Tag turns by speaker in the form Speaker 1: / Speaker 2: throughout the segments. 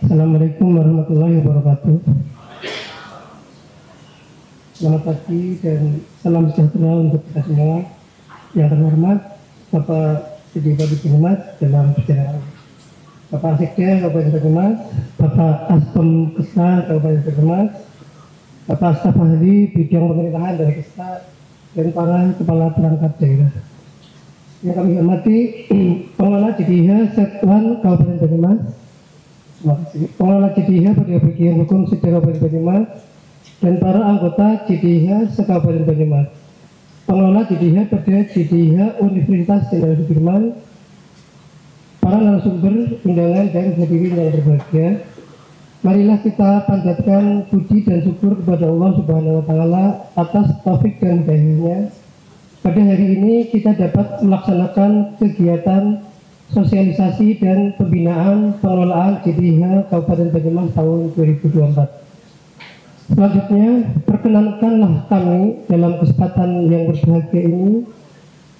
Speaker 1: Assalamualaikum warahmatullahi wabarakatuh. Selamat pagi dan salam sejahtera untuk kita semua. Yang terhormat Bapak Sidi Badi Banyumas dalam perjalanan, Bapak Sekda Kabupaten Banyumas, Bapak Aspem Kesra Kabupaten Banyumas, Bapak Staf Ahli Bidang Pemerintahan dari Kesra, dan para kepala perangkat daerah. Yang kami hormati pengelola JDIH Satuan Kabupaten Banyumas, pengelola JDIH pada bagian hukum Sekda Kabupaten Banyumas, dan para anggota JDIH se-Kabupaten Banyumas, pengelola JDIH pada JDIH Universitas Jenderal Sudirman, para narasumber undangan dan hadirin yang berbahagia. Marilah kita panjatkan puji dan syukur kepada Allah Subhanahu wa Ta'ala atas taufik dan hidayahnya. Pada hari ini kita dapat melaksanakan kegiatan sosialisasi dan pembinaan pengelolaan JDIH Kabupaten Banyumas tahun 2024. Selanjutnya, perkenankanlah kami dalam kesempatan yang berbahagia ini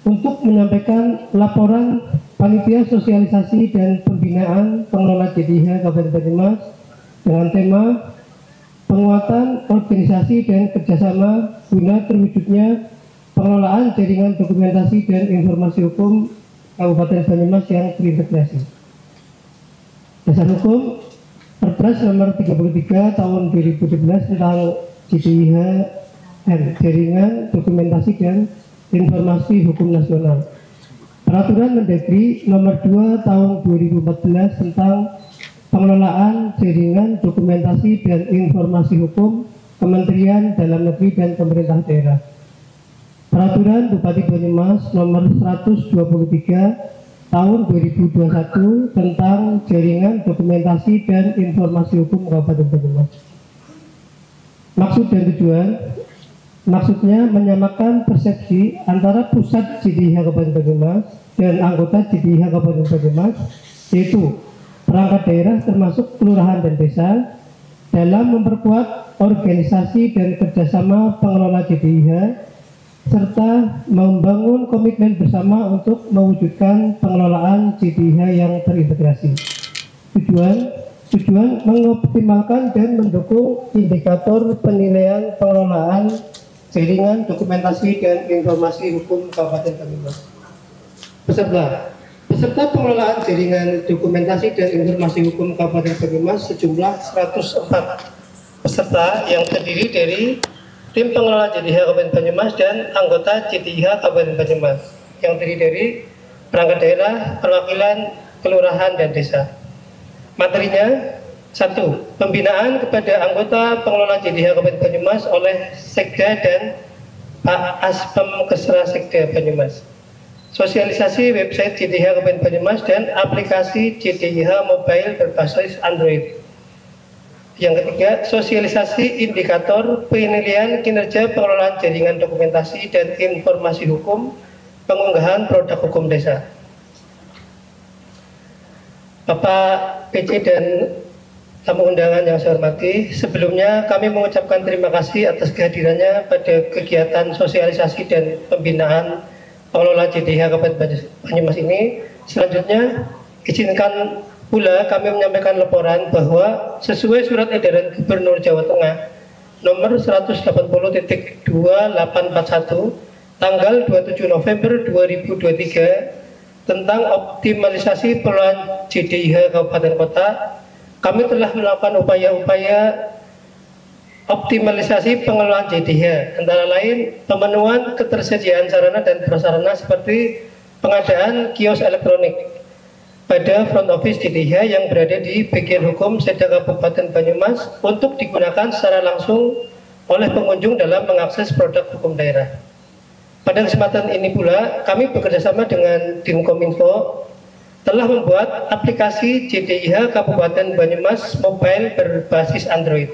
Speaker 1: untuk menyampaikan laporan panitia sosialisasi dan pembinaan pengelola JDIH Kabupaten Banyumas dengan tema penguatan organisasi dan kerjasama guna terwujudnya pengelolaan jaringan dokumentasi dan informasi hukum Kabupaten Banyumas yang terintegrasi. Dasar hukum Perpres nomor 33 tahun 2017 tentang JDIH Jaringan Dokumentasi dan Informasi Hukum Nasional. Peraturan Mendagri nomor 2 tahun 2014 tentang pengelolaan jaringan dokumentasi dan informasi hukum Kementerian Dalam Negeri dan Pemerintah Daerah. Peraturan Bupati Banyumas nomor 123 tahun 2021 tentang jaringan dokumentasi dan informasi hukum Kabupaten Banyumas. Maksud dan tujuan, maksudnya menyamakan persepsi antara pusat JDIH Kabupaten Banyumas dan anggota JDIH Kabupaten Banyumas, yaitu perangkat daerah termasuk kelurahan dan desa, dalam memperkuat organisasi dan kerjasama pengelola JDIH serta membangun komitmen bersama untuk mewujudkan pengelolaan JDIH yang terintegrasi. Tujuan mengoptimalkan dan mendukung indikator penilaian pengelolaan jaringan dokumentasi dan informasi hukum Kabupaten Banyumas. Peserta pengelolaan jaringan dokumentasi dan informasi hukum Kabupaten Banyumas sejumlah 104 peserta yang terdiri dari tim pengelola JDIH Kabupaten Banyumas dan anggota JDIH Kabupaten Banyumas yang terdiri dari perangkat daerah, perwakilan, kelurahan, dan desa. Materinya: 1. Pembinaan kepada anggota pengelola JDIH Kabupaten Banyumas oleh Sekda dan Pak Aspem Kesra Sekda Banyumas. Sosialisasi website JDIH Kabupaten Banyumas dan aplikasi JDIH mobile berbasis Android. Yang ketiga, sosialisasi indikator penilaian kinerja pengelolaan jaringan dokumentasi dan informasi hukum, pengunggahan produk hukum desa. Bapak PC dan tamu undangan yang saya hormati, sebelumnya kami mengucapkan terima kasih atas kehadirannya pada kegiatan sosialisasi dan pembinaan pengelola JDIH Kabupaten Banyumas ini. Selanjutnya, izinkan pula kami menyampaikan laporan bahwa sesuai surat edaran Gubernur Jawa Tengah nomor 180.2841 tanggal 27 November 2023 tentang optimalisasi pengelolaan JDIH Kabupaten Kota, kami telah melakukan upaya-upaya optimalisasi pengelolaan JDIH, antara lain pemenuhan ketersediaan sarana dan prasarana seperti pengadaan kios elektronik pada front office JDIH yang berada di bagian hukum Sekda Kabupaten Banyumas untuk digunakan secara langsung oleh pengunjung dalam mengakses produk hukum daerah. Pada kesempatan ini pula, kami bekerjasama dengan Dinkominfo telah membuat aplikasi JDIH Kabupaten Banyumas Mobile berbasis Android.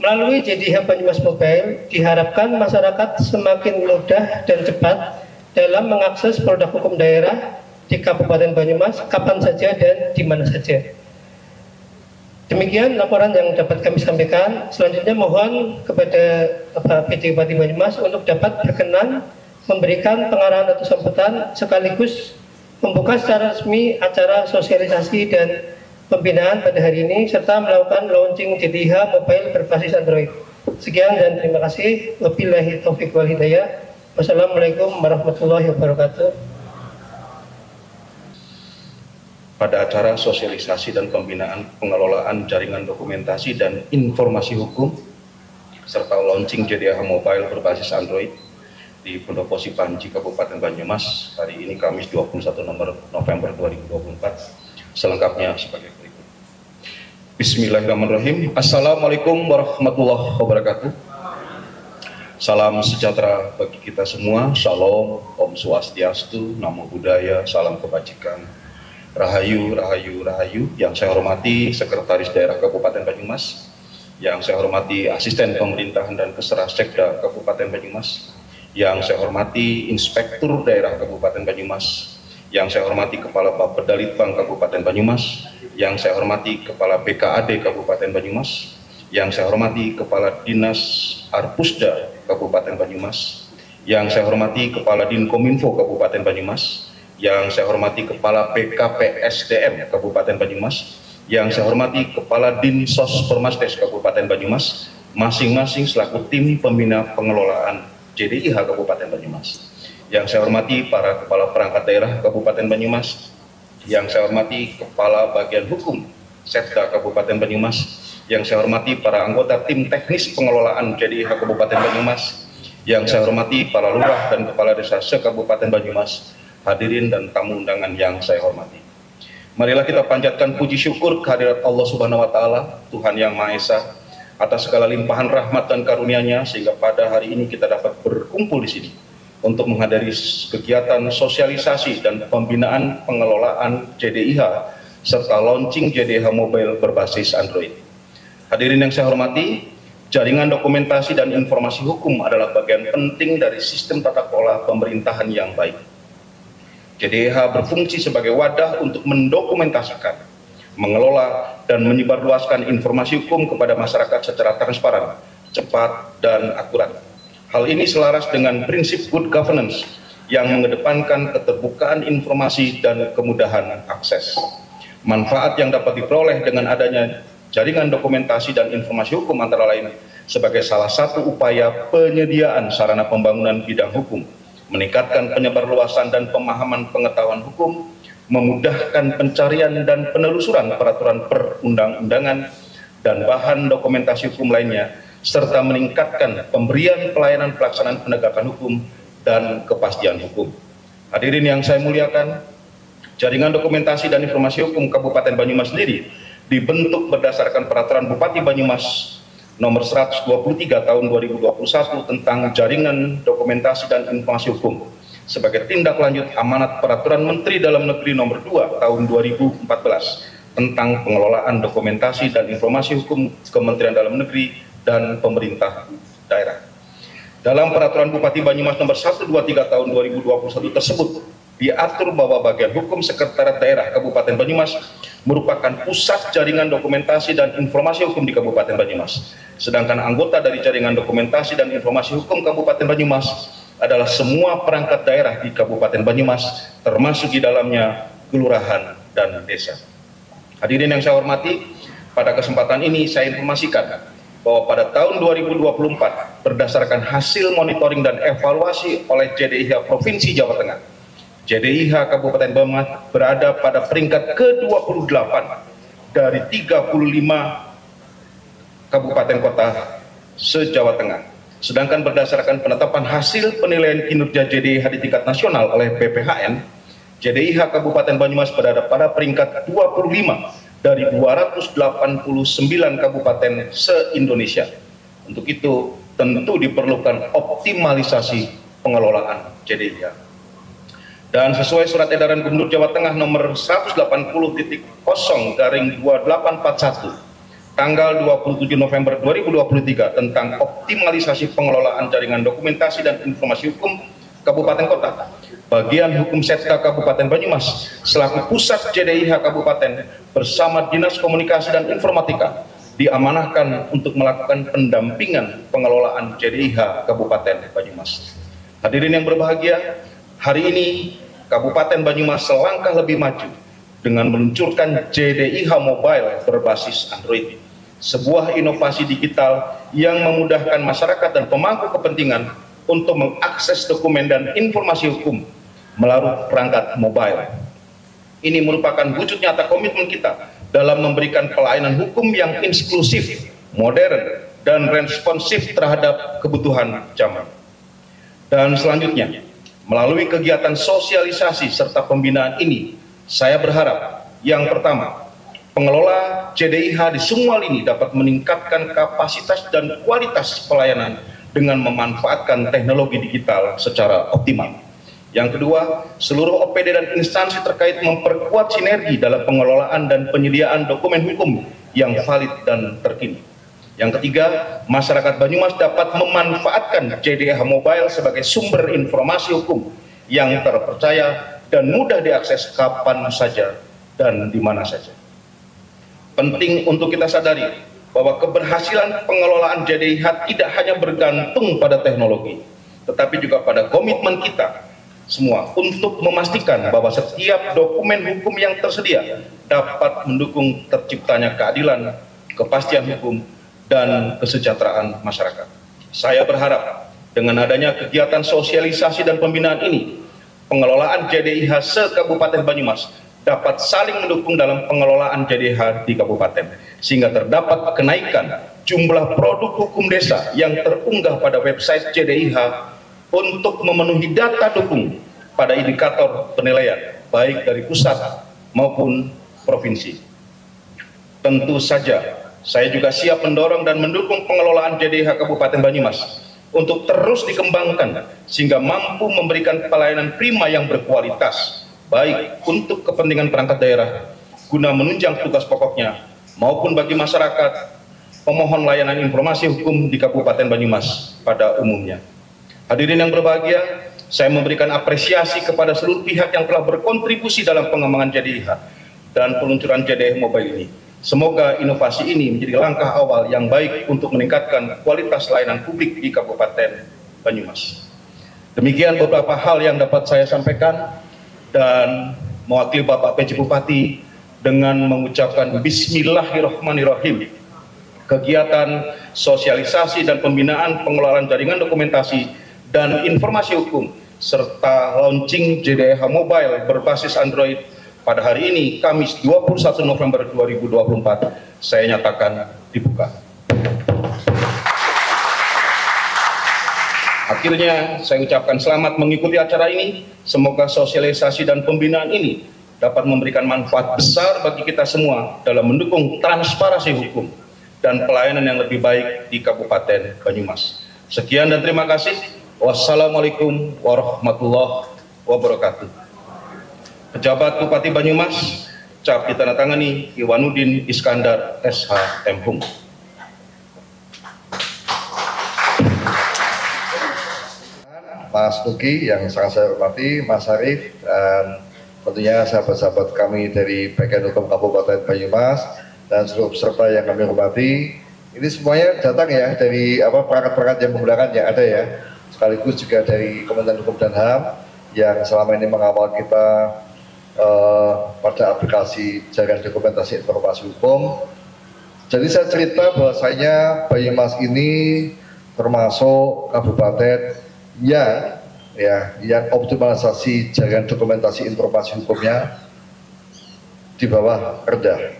Speaker 1: Melalui JDIH Banyumas Mobile, diharapkan masyarakat semakin mudah dan cepat dalam mengakses produk hukum daerah di Kabupaten Banyumas kapan saja dan di mana saja. Demikian laporan yang dapat kami sampaikan. Selanjutnya mohon kepada Bapak PD Bupati Banyumas untuk dapat berkenan memberikan pengarahan atau sambutan sekaligus membuka secara resmi acara sosialisasi dan pembinaan pada hari ini serta melakukan launching JDIH mobile berbasis Android. Sekian dan terima kasih. Wabillahi taufiq wal hidayah. Wassalamualaikum warahmatullahi wabarakatuh.
Speaker 2: Pada acara sosialisasi dan pembinaan pengelolaan jaringan dokumentasi dan informasi hukum serta launching JDIH mobile berbasis Android di Pendopo Sipanci, Kabupaten Banyumas, hari ini Kamis 21 November 2024. Selengkapnya sebagai berikut. Bismillahirrahmanirrahim. Assalamualaikum warahmatullahi wabarakatuh. Salam sejahtera bagi kita semua. Shalom, Om Swastiastu, Namo Buddhaya, salam kebajikan. Rahayu, Rahayu, Rahayu. Yang saya hormati Sekretaris Daerah Kabupaten Banyumas, yang saya hormati Asisten Pemerintahan dan Kesra-Sekda Kabupaten Banyumas, yang saya hormati Inspektur Daerah Kabupaten Banyumas, yang saya hormati Kepala Bapedalitbang Kabupaten Banyumas, yang saya hormati Kepala BKAD Kabupaten Banyumas, yang saya hormati Kepala Dinas Arpusda Kabupaten Banyumas, yang saya hormati Kepala Dinkominfo Kabupaten Banyumas, yang saya hormati Kepala BKPSDM Kabupaten Banyumas, yang saya hormati Kepala Dinsos Permasdes Kabupaten Banyumas, masing-masing selaku tim pembina pengelolaan JDIH Kabupaten Banyumas. Yang saya hormati para Kepala Perangkat Daerah Kabupaten Banyumas, yang saya hormati Kepala Bagian Hukum Setda Kabupaten Banyumas, yang saya hormati para anggota tim teknis pengelolaan JDIH Kabupaten Banyumas, yang saya hormati para lurah dan kepala desa se-Kabupaten Banyumas, hadirin dan tamu undangan yang saya hormati. Marilah kita panjatkan puji syukur kehadirat Allah Subhanahu wa Ta'ala, Tuhan Yang Maha Esa, atas segala limpahan rahmat dan karunia-Nya sehingga pada hari ini kita dapat berkumpul di sini untuk menghadiri kegiatan sosialisasi dan pembinaan pengelolaan JDIH serta launching JDIH mobile berbasis Android. Hadirin yang saya hormati, jaringan dokumentasi dan informasi hukum adalah bagian penting dari sistem tata kelola pemerintahan yang baik. JDIH berfungsi sebagai wadah untuk mendokumentasikan, mengelola, dan menyebarluaskan informasi hukum kepada masyarakat secara transparan, cepat, dan akurat. Hal ini selaras dengan prinsip good governance yang mengedepankan keterbukaan informasi dan kemudahan akses. Manfaat yang dapat diperoleh dengan adanya jaringan dokumentasi dan informasi hukum antara lain sebagai salah satu upaya penyediaan sarana pembangunan bidang hukum, meningkatkan penyebarluasan dan pemahaman pengetahuan hukum, memudahkan pencarian dan penelusuran peraturan perundang-undangan dan bahan dokumentasi hukum lainnya, serta meningkatkan pemberian pelayanan pelaksanaan penegakan hukum dan kepastian hukum. Hadirin yang saya muliakan, jaringan dokumentasi dan informasi hukum Kabupaten Banyumas sendiri dibentuk berdasarkan Peraturan Bupati Banyumas Nomor 123 Tahun 2021 tentang Jaringan Dokumentasi dan Informasi Hukum sebagai tindak lanjut amanat Peraturan Menteri Dalam Negeri Nomor 2 Tahun 2014 tentang pengelolaan dokumentasi dan informasi hukum Kementerian Dalam Negeri dan pemerintah daerah. Dalam Peraturan Bupati Banyumas Nomor 123 Tahun 2021 tersebut diatur bahwa bagian hukum Sekretariat Daerah Kabupaten Banyumas merupakan pusat jaringan dokumentasi dan informasi hukum di Kabupaten Banyumas. Sedangkan anggota dari jaringan dokumentasi dan informasi hukum Kabupaten Banyumas adalah semua perangkat daerah di Kabupaten Banyumas, termasuk di dalamnya kelurahan dan desa. Hadirin yang saya hormati, pada kesempatan ini saya informasikan bahwa pada tahun 2024 berdasarkan hasil monitoring dan evaluasi oleh JDIH Provinsi Jawa Tengah, JDIH Kabupaten Banyumas berada pada peringkat ke-28 dari 35 kabupaten kota se-Jawa Tengah. Sedangkan berdasarkan penetapan hasil penilaian kinerja JDIH di tingkat nasional oleh BPHN, JDIH Kabupaten Banyumas berada pada peringkat 25 dari 289 kabupaten se-Indonesia. Untuk itu tentu diperlukan optimalisasi pengelolaan JDIH. Dan sesuai surat edaran Gubernur Jawa Tengah nomor 180.0/2841 tanggal 27 November 2023 tentang optimalisasi pengelolaan jaringan dokumentasi dan informasi hukum Kabupaten Kota, bagian hukum Setda Kabupaten Banyumas selaku pusat JDIH Kabupaten bersama Dinas Komunikasi dan Informatika diamanahkan untuk melakukan pendampingan pengelolaan JDIH Kabupaten Banyumas. Hadirin yang berbahagia, hari ini Kabupaten Banyumas selangkah lebih maju dengan meluncurkan JDIH Mobile berbasis Android, sebuah inovasi digital yang memudahkan masyarakat dan pemangku kepentingan untuk mengakses dokumen dan informasi hukum melalui perangkat mobile. Ini merupakan wujud nyata komitmen kita dalam memberikan pelayanan hukum yang inklusif, modern, dan responsif terhadap kebutuhan zaman. Dan selanjutnya, melalui kegiatan sosialisasi serta pembinaan ini, saya berharap yang pertama, pengelola JDIH di semua lini dapat meningkatkan kapasitas dan kualitas pelayanan dengan memanfaatkan teknologi digital secara optimal. Yang kedua, seluruh OPD dan instansi terkait memperkuat sinergi dalam pengelolaan dan penyediaan dokumen hukum yang valid dan terkini. Yang ketiga, masyarakat Banyumas dapat memanfaatkan JDIH Mobile sebagai sumber informasi hukum yang terpercaya dan mudah diakses kapan saja dan di mana saja. Penting untuk kita sadari bahwa keberhasilan pengelolaan JDIH tidak hanya bergantung pada teknologi, tetapi juga pada komitmen kita semua untuk memastikan bahwa setiap dokumen hukum yang tersedia dapat mendukung terciptanya keadilan, kepastian hukum, dan kesejahteraan masyarakat. Saya berharap dengan adanya kegiatan sosialisasi dan pembinaan ini, pengelolaan JDIH se-Kabupaten Banyumas dapat saling mendukung dalam pengelolaan JDIH di kabupaten, sehingga terdapat kenaikan jumlah produk hukum desa yang terunggah pada website JDIH untuk memenuhi data dukung pada indikator penilaian baik dari pusat maupun provinsi. Tentu saja saya juga siap mendorong dan mendukung pengelolaan JDIH Kabupaten Banyumas untuk terus dikembangkan sehingga mampu memberikan pelayanan prima yang berkualitas baik untuk kepentingan perangkat daerah guna menunjang tugas pokoknya maupun bagi masyarakat pemohon layanan informasi hukum di Kabupaten Banyumas pada umumnya. Hadirin yang berbahagia, saya memberikan apresiasi kepada seluruh pihak yang telah berkontribusi dalam pengembangan JDIH dan peluncuran JDIH Mobile ini. Semoga inovasi ini menjadi langkah awal yang baik untuk meningkatkan kualitas layanan publik di Kabupaten Banyumas. Demikian beberapa hal yang dapat saya sampaikan, dan mewakili Bapak PJ Bupati dengan mengucapkan Bismillahirrahmanirrahim. Kegiatan sosialisasi dan pembinaan pengelolaan jaringan dokumentasi dan informasi hukum serta launching JDIH Mobile berbasis Android pada hari ini, Kamis 21 November 2024, saya nyatakan dibuka. Akhirnya saya ucapkan selamat mengikuti acara ini. Semoga sosialisasi dan pembinaan ini dapat memberikan manfaat besar bagi kita semua dalam mendukung transparansi hukum dan pelayanan yang lebih baik di Kabupaten Banyumas. Sekian dan terima kasih. Wassalamualaikum warahmatullahi wabarakatuh. Pejabat Bupati Banyumas, cap ditandatangani Iwanuddin Iskandar SH Tempung.
Speaker 3: Mas Nugi yang sangat saya hormati, Mas Arief, dan tentunya sahabat-sahabat kami dari bagian hukum Kabupaten Banyumas dan seluruh peserta yang kami hormati. Ini semuanya datang ya dari perangkat-perangkat yang menggunakan yang ada ya, sekaligus juga dari Kementerian Hukum dan HAM yang selama ini mengawal kita pada aplikasi jaringan dokumentasi informasi hukum. Jadi saya cerita bahwasanya Banyumas ini termasuk kabupaten yang optimalisasi jaringan dokumentasi informasi hukumnya di bawah rendah.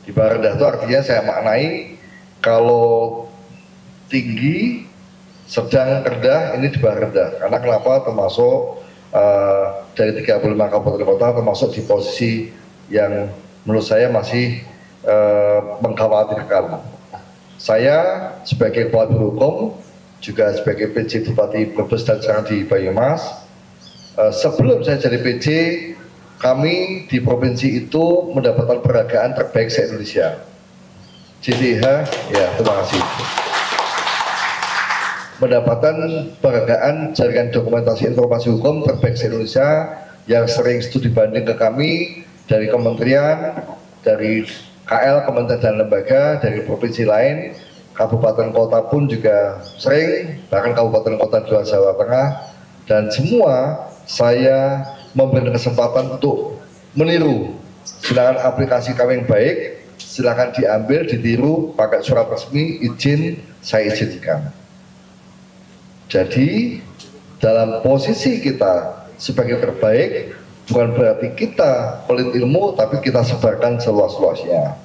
Speaker 3: Di bawah rendah itu artinya saya maknai kalau tinggi, sedang, rendah, ini di bawah rendah. Karena kenapa? Termasuk dari 35 kabupaten kota termasuk di posisi yang menurut saya masih mengkhawatirkan. Saya sebagai kepala hukum juga sebagai PJ Bupati Brebes dan sekarang di Banyumas, sebelum saya jadi PJ, kami di provinsi itu mendapatkan penghargaan terbaik se-Indonesia. JDIH, ya terima kasih. Mendapatkan penghargaan jaringan dokumentasi informasi hukum terbaik se-Indonesia yang sering studi banding ke kami dari kementerian, dari KL, kementerian dan lembaga, dari provinsi lain. Kabupaten kota pun juga sering, bahkan kabupaten kota di Jawa Tengah, dan semua saya memberi kesempatan untuk meniru. Silakan aplikasi kami yang baik, silakan diambil, ditiru, pakai surat resmi, izin, saya izinkan. Jadi dalam posisi kita sebagai terbaik, bukan berarti kita pelit ilmu, tapi kita sebarkan seluas-luasnya.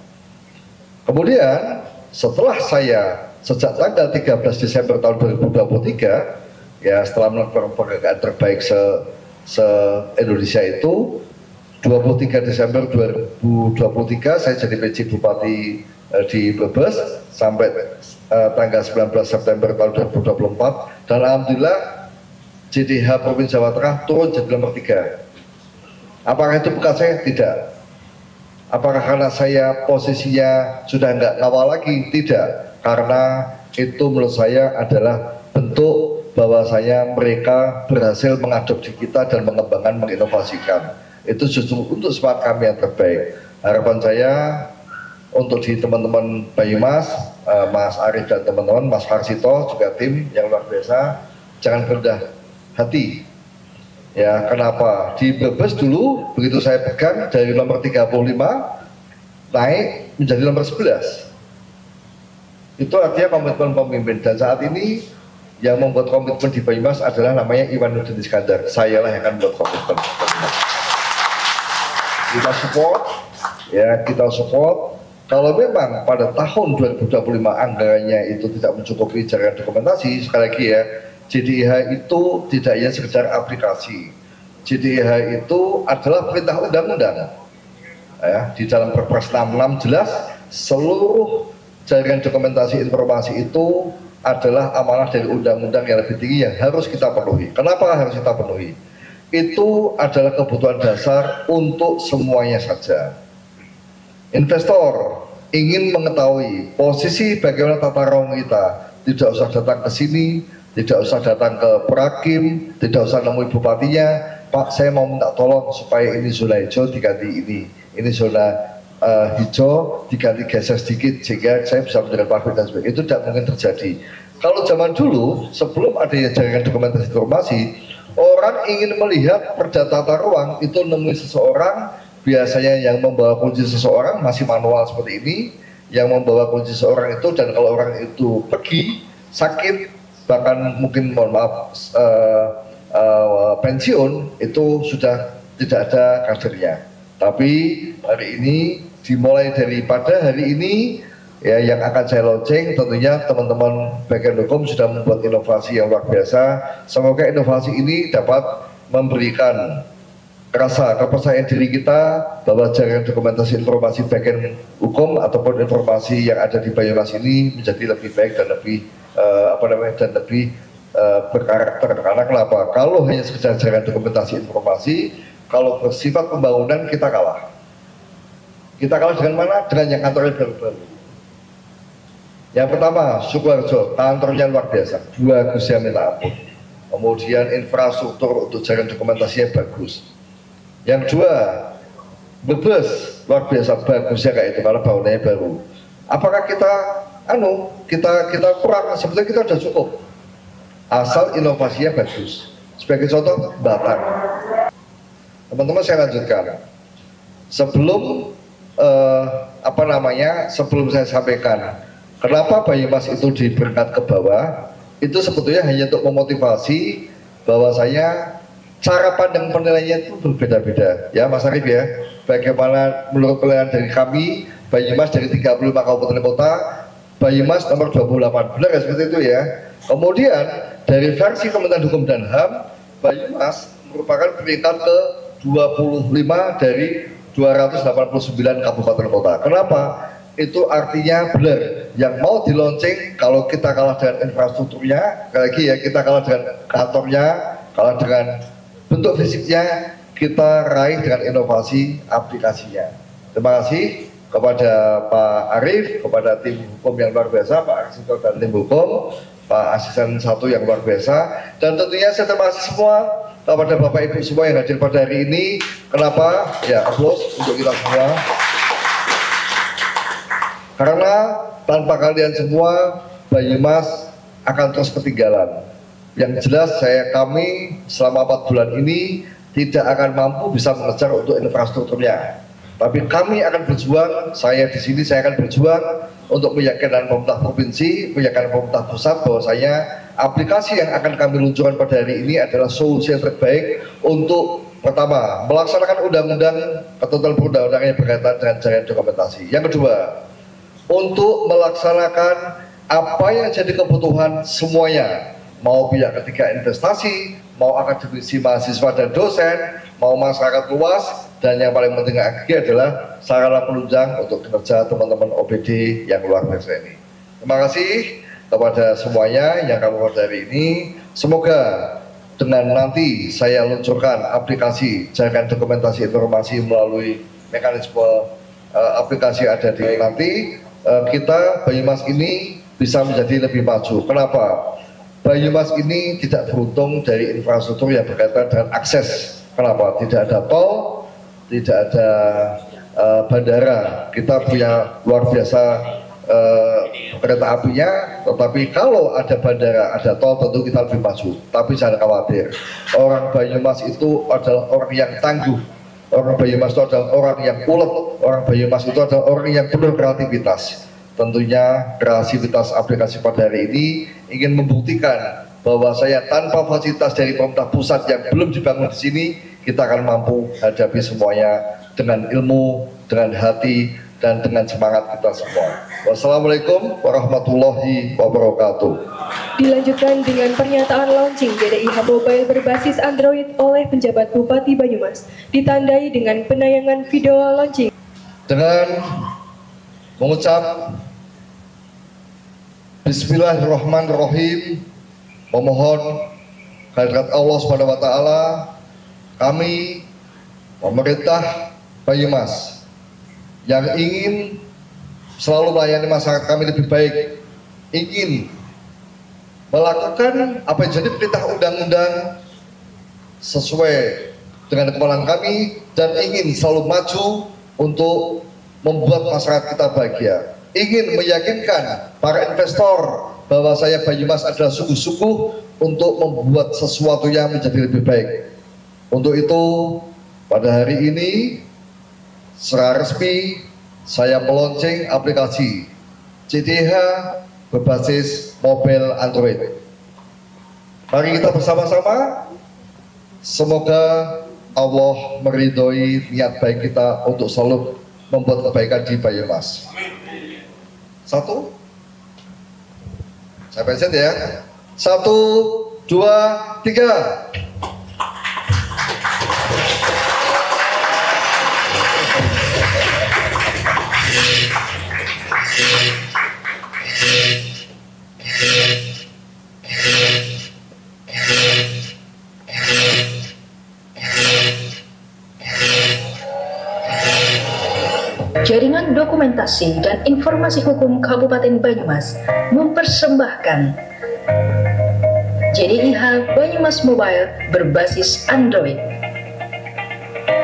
Speaker 3: Kemudian setelah saya sejak tanggal 13 Desember tahun 2023, ya setelah melakukan penghargaan terbaik se-Indonesia itu, 23 Desember 2023 saya jadi PJ Bupati di Brebes sampai tanggal 19 September tahun 2024, dan alhamdulillah JDH Provinsi Jawa Tengah turun jadi nomor 3. Apakah itu bekas saya? Tidak. Apakah karena saya posisinya sudah nggak ngawal lagi? Tidak, karena itu menurut saya adalah bentuk bahwasanya mereka berhasil mengadopsi kita dan mengembangkan, menginovasikan. Itu justru untuk semangat kami yang terbaik. Harapan saya untuk di teman-teman Banyumas, Mas Arif dan teman-teman, Mas Harsito juga tim yang luar biasa, jangan rendah hati. Ya, kenapa? Di Brebes dulu begitu saya pegang dari nomor 35 naik menjadi nomor 11. Itu artinya komitmen pemimpin, dan saat ini yang membuat komitmen di Banyumas adalah namanya Iwanuddin Iskandar. Sayalah yang akan membuat komitmen. Kita support, ya kita support. Kalau memang pada tahun 2025 anggarannya itu tidak mencukupi jaringan dokumentasi, sekali lagi ya, JDIH itu tidak hanya sekedar aplikasi. JDIH itu adalah perintah undang-undang. Ya, di dalam Perpres 66 jelas seluruh jaringan dokumentasi informasi itu adalah amanah dari undang-undang yang lebih tinggi yang harus kita penuhi. Kenapa harus kita penuhi? Itu adalah kebutuhan dasar untuk semuanya saja. Investor ingin mengetahui posisi bagaimana tata ruang kita, tidak usah datang ke sini, tidak usah datang ke Prakim, tidak usah nemui bupatinya. Pak, saya mau minta tolong supaya ini zona hijau diganti ini zona hijau diganti geser sedikit sehingga saya bisa menjaga pabrik dan sebagainya. Itu tidak mungkin terjadi. Kalau zaman dulu sebelum adanya jaringan dokumentasi informasi, orang ingin melihat perda tata ruang itu nemui seseorang, biasanya yang membawa kunci seseorang masih manual seperti ini, yang membawa kunci seseorang itu, dan kalau orang itu pergi sakit, bahkan mungkin mohon maaf pensiun, itu sudah tidak ada kadernya. Tapi hari ini dimulai daripada hari ini ya, yang akan saya launching, tentunya teman-teman bagian hukum sudah membuat inovasi yang luar biasa. Semoga inovasi ini dapat memberikan rasa kepercayaan diri kita bahwa jaringan dokumentasi informasi bagian hukum ataupun informasi yang ada di Banyumas ini menjadi lebih baik dan lebih lebih berkarakter. Karena kenapa? Kalau hanya sekedar jaringan dokumentasi informasi, kalau bersifat pembangunan kita kalah. Kita kalah dengan mana? Dengan yang kantornya baru-baru. Yang pertama, Sukoharjo, kantornya luar biasa, bagus ya minta ampun. Kemudian infrastruktur untuk jaringan dokumentasinya bagus. Yang dua, Brebes, luar biasa bagusnya kayak itu karena bangunannya baru. Apakah kita kita kurang? Sebetulnya kita sudah cukup, asal inovasinya bagus. Sebagai contoh, Batang. Teman-teman, saya lanjutkan. Sebelum sebelum saya sampaikan kenapa Banyumas itu diberangkat ke bawah, itu sebetulnya hanya untuk memotivasi bahwasanya cara pandang penilaiannya itu berbeda-beda, ya Mas Arif ya. Bagaimana menurut penilaian dari kami, Banyumas dari 35 kabupaten kota, Banyumas nomor 28, benar ya seperti itu ya. Kemudian dari versi Kementerian Hukum dan HAM, Banyumas merupakan peringkat ke 25 dari 289 kabupaten kota. Kenapa? Itu artinya benar, yang mau di launching kalau kita kalah dengan infrastrukturnya, lagi ya, kita kalah dengan kantornya, kalah dengan bentuk fisiknya, kita raih dengan inovasi aplikasinya. Terima kasih kepada Pak Arif, kepada tim hukum yang luar biasa, Pak Arsito dan tim hukum, Pak Asisten 1 yang luar biasa, dan tentunya saya terima kasih semua kepada Bapak Ibu semua yang hadir pada hari ini. Kenapa? Ya, aplaus untuk kita semua. Karena tanpa kalian semua, Banyumas akan terus ketinggalan. Yang jelas kami selama 4 bulan ini tidak akan mampu bisa mengejar untuk infrastrukturnya. Tapi kami akan berjuang, saya di sini saya akan berjuang untuk meyakinkan pemerintah provinsi, meyakinkan pemerintah pusat bahwasanya aplikasi yang akan kami luncurkan pada hari ini adalah solusi yang terbaik untuk pertama, melaksanakan undang-undang ketentuan perundang-undangan yang berkaitan dengan jaringan dokumentasi. Yang kedua, untuk melaksanakan apa yang jadi kebutuhan semuanya, mau pihak ketiga investasi, mau akademisi mahasiswa dan dosen, mau masyarakat luas, dan yang paling penting lagi adalah sarana penunjang untuk kinerja teman-teman OPD yang luar biasa ini. Terima kasih kepada semuanya yang kami pada hari ini. Semoga dengan nanti saya luncurkan aplikasi jaringan dokumentasi informasi melalui mekanisme aplikasi ada di nanti, kita Banyumas ini bisa menjadi lebih maju. Kenapa? Banyumas ini tidak beruntung dari infrastruktur yang berkaitan dengan akses. Kenapa? Tidak ada tol, tidak ada bandara. Kita punya luar biasa kereta apinya, tetapi kalau ada bandara, ada tol, tentu kita lebih maju. Tapi jangan khawatir, orang Banyumas itu adalah orang yang tangguh, orang Banyumas itu adalah orang yang ulet, orang Banyumas itu adalah orang yang penuh kreativitas. Tentunya kreativitas aplikasi pada hari ini ingin membuktikan bahwa saya tanpa fasilitas dari pemerintah pusat yang belum dibangun di sini, kita akan mampu hadapi semuanya dengan ilmu, dengan hati, dan dengan semangat kita semua. Wassalamualaikum warahmatullahi wabarakatuh.
Speaker 4: Dilanjutkan dengan pernyataan launching JDIH Mobile berbasis Android oleh penjabat Bupati Banyumas, ditandai dengan penayangan video launching.
Speaker 3: Dengan mengucap Bismillahirrahmanirrahim, memohon kehadirat Allah Subhanahu wa taala, kami pemerintah Banyumas yang ingin selalu melayani masyarakat kami lebih baik, ingin melakukan apa yang jadi perintah undang-undang sesuai dengan kewenangan kami, dan ingin selalu maju untuk membuat masyarakat kita bahagia, ingin meyakinkan para investor bahwa saya Banyumas adalah sungguh-sungguh untuk membuat sesuatu yang menjadi lebih baik. Untuk itu pada hari ini secara resmi saya meluncurkan aplikasi JDIH berbasis mobile Android. Mari kita bersama-sama, semoga Allah meridhoi niat baik kita untuk selalu membuat kebaikan di Banyumas. Satu, saya present ya. 1, 2, 3.
Speaker 5: Jaringan Dokumentasi dan Informasi Hukum Kabupaten Banyumas mempersembahkan JDIH Banyumas Mobile berbasis Android.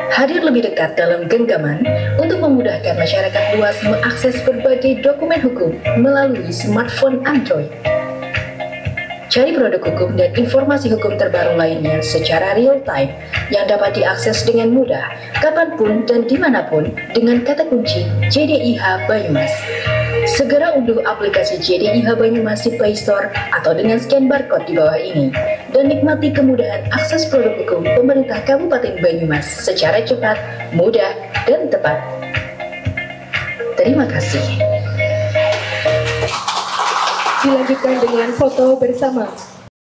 Speaker 5: Hadir lebih dekat dalam genggaman untuk memudahkan masyarakat luas mengakses berbagai dokumen hukum melalui smartphone Android. Cari produk hukum dan informasi hukum terbaru lainnya secara real time yang dapat diakses dengan mudah, kapanpun dan dimanapun dengan kata kunci JDIH Banyumas. Segera unduh aplikasi JDIH Banyumas di Play Store atau dengan scan barcode di bawah ini dan nikmati kemudahan akses produk hukum pemerintah Kabupaten Banyumas secara cepat, mudah, dan tepat. Terima kasih.
Speaker 4: Dilanjutkan dengan foto bersama.